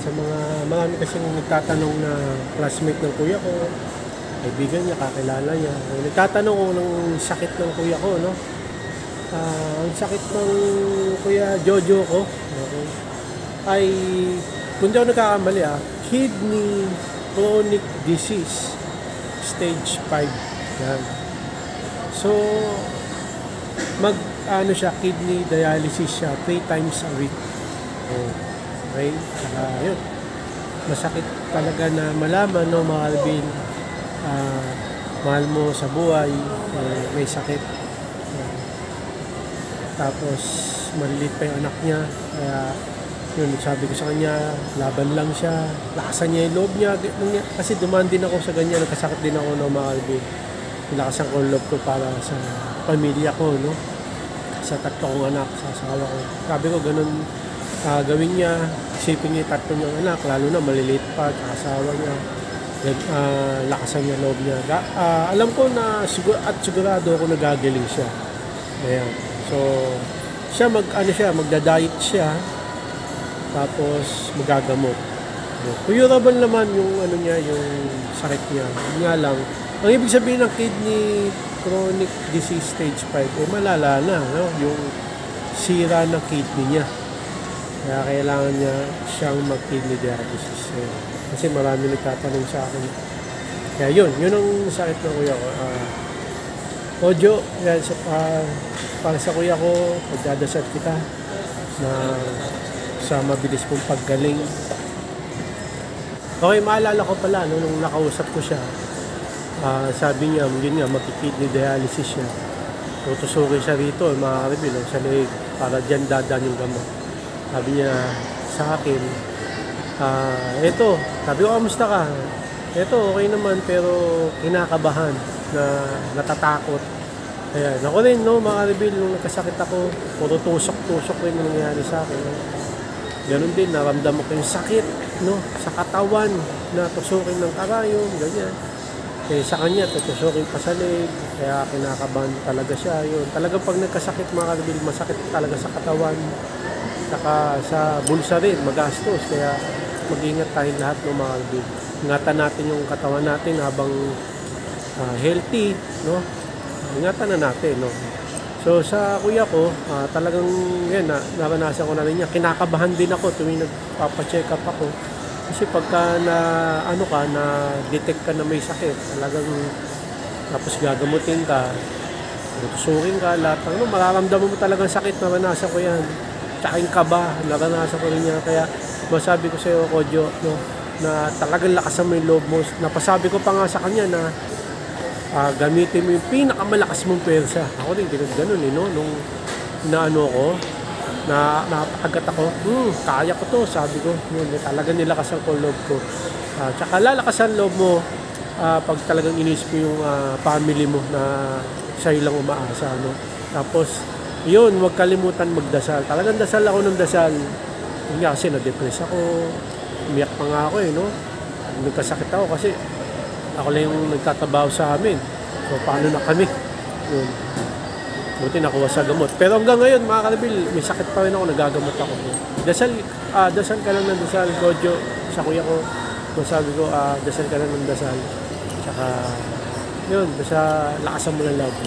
Sa mga marami kasing nagtatanong na classmate ng kuya ko, kaibigan niya, kakilala niya. Nagtatanong ko ng sakit ng kuya ko, no? Ang sakit ng kuya Jojo ko, okay, ay, kung di ako nagkakamali, kidney chronic disease, stage 5. Yan. So, siya, kidney dialysis siya 3 times a week. Okay? Saka, yun. Masakit talaga na malaman, no, mga Alvin, mahal mo sa buhay, may sakit. Tapos, maliit pa yung anak niya. Kaya, yun, sabi ko sa kanya, laban lang siya. Lakasan niya yung loob niya. Kasi dumaan din ako sa ganyan. Nagkasakit din ako, no, mga Alvin. Lakasan ko yung loob ko para sa pamilya ko, no? Sa 3 kong anak, sa asawa ko. Sabi ko, ganun gawin niya. Isipin niya yung 3 niyang anak, lalo na maliliit pa, asawa niya. Lakasan niya loob niya. Alam ko na sigurado ako nagagaling siya. Ayan. So, siya magda-diet siya. Tapos magagamot. Curable naman yung yung sakit niya. Nga lang, ang ibig sabihin ng kidney chronic disease stage 5, malala na, no? Yung sira ng kidney niya. Kaya kailangan niya siyang mag-kidney dialysis. Kasi marami nagtatanong sa akin. Kaya yun ang sakit ng kuya ko. Ojo, yan, para sa kuya ko, pagdadasal kita na sa mabilis pong paggaling. Okay, maalala ko pala, no, nung nakausap ko siya, sabi niya, yun nga, mag-kidney dialysis siya. Tutusukin siya rito, mga kabibil, sa leeg, para dyan dadan yung gamot. Sabi niya sa akin, sabi ko, kamusta ka? Ito, okay naman, pero kinakabahan, na natatakot. Kaya, ako rin, no, mga kabibil, nung nagkasakit ako, puro tusok-tusok rin yung nangyari sa akin. Ganun din, naramdaman ko yung sakit, no, sa katawan, na tusukin ng karayom, ganyan. Sa kanya, tutusukin pa sa leg, kaya kinakabahan talaga siya. Yun. Talagang pag nagkasakit, mga kabibil, masakit talaga sa katawan, saka sa bulsa rin, magastos. Kaya mag-ingat tayong lahat ng mga kabibil. Ingatan natin yung katawan natin habang healthy, no? Ingatan na natin, no? So sa kuya ko, talagang yan, naranasan ko na rin niya. Kinakabahan din ako tuwing nagpapacheck up ako. Kasi pagka na-detect ka na may sakit, talagang tapos gagamutin ka, tutusukin ka, lahat ng mararamdaman mo talagang sakit, naranasan ko yan. Tsaka yung kaba, naranasan ko rin niya. Kaya masabi ko sa iyo, Kodyo, no, na talagang lakasan mo yung loob mo. Napasabi ko pa nga sa kanya na gamitin mo yung pinakamalakas mong pwersa. Ako din, ganun no? Nung ko, napakagat ako, kaya ko to, sabi ko. Yun, talagang nilakasan ko loob ko. Tsaka lalakasan loob mo pag talagang inis mo yung family mo na sa'yo lang umaasa. No? Tapos, yun, huwag kalimutan magdasal. Talagang dasal ako ng dasal. Yun nga, kasi na-depress ako. Umiyak pa nga ako no? Nagkasakit ako kasi ako lang yung nagtatabaho sa amin. So, paano na kami? Yun. Buti nakuha sa gamot. Pero hanggang ngayon, mga kanabil, may sakit pa rin ako, nagagamot ako. Dasal ka lang ng dasal, Kodyo, sa kuya ko. Sabi ko, dasal ka lang ng dasal. Tsaka, yun, basta lakasan mo ng love.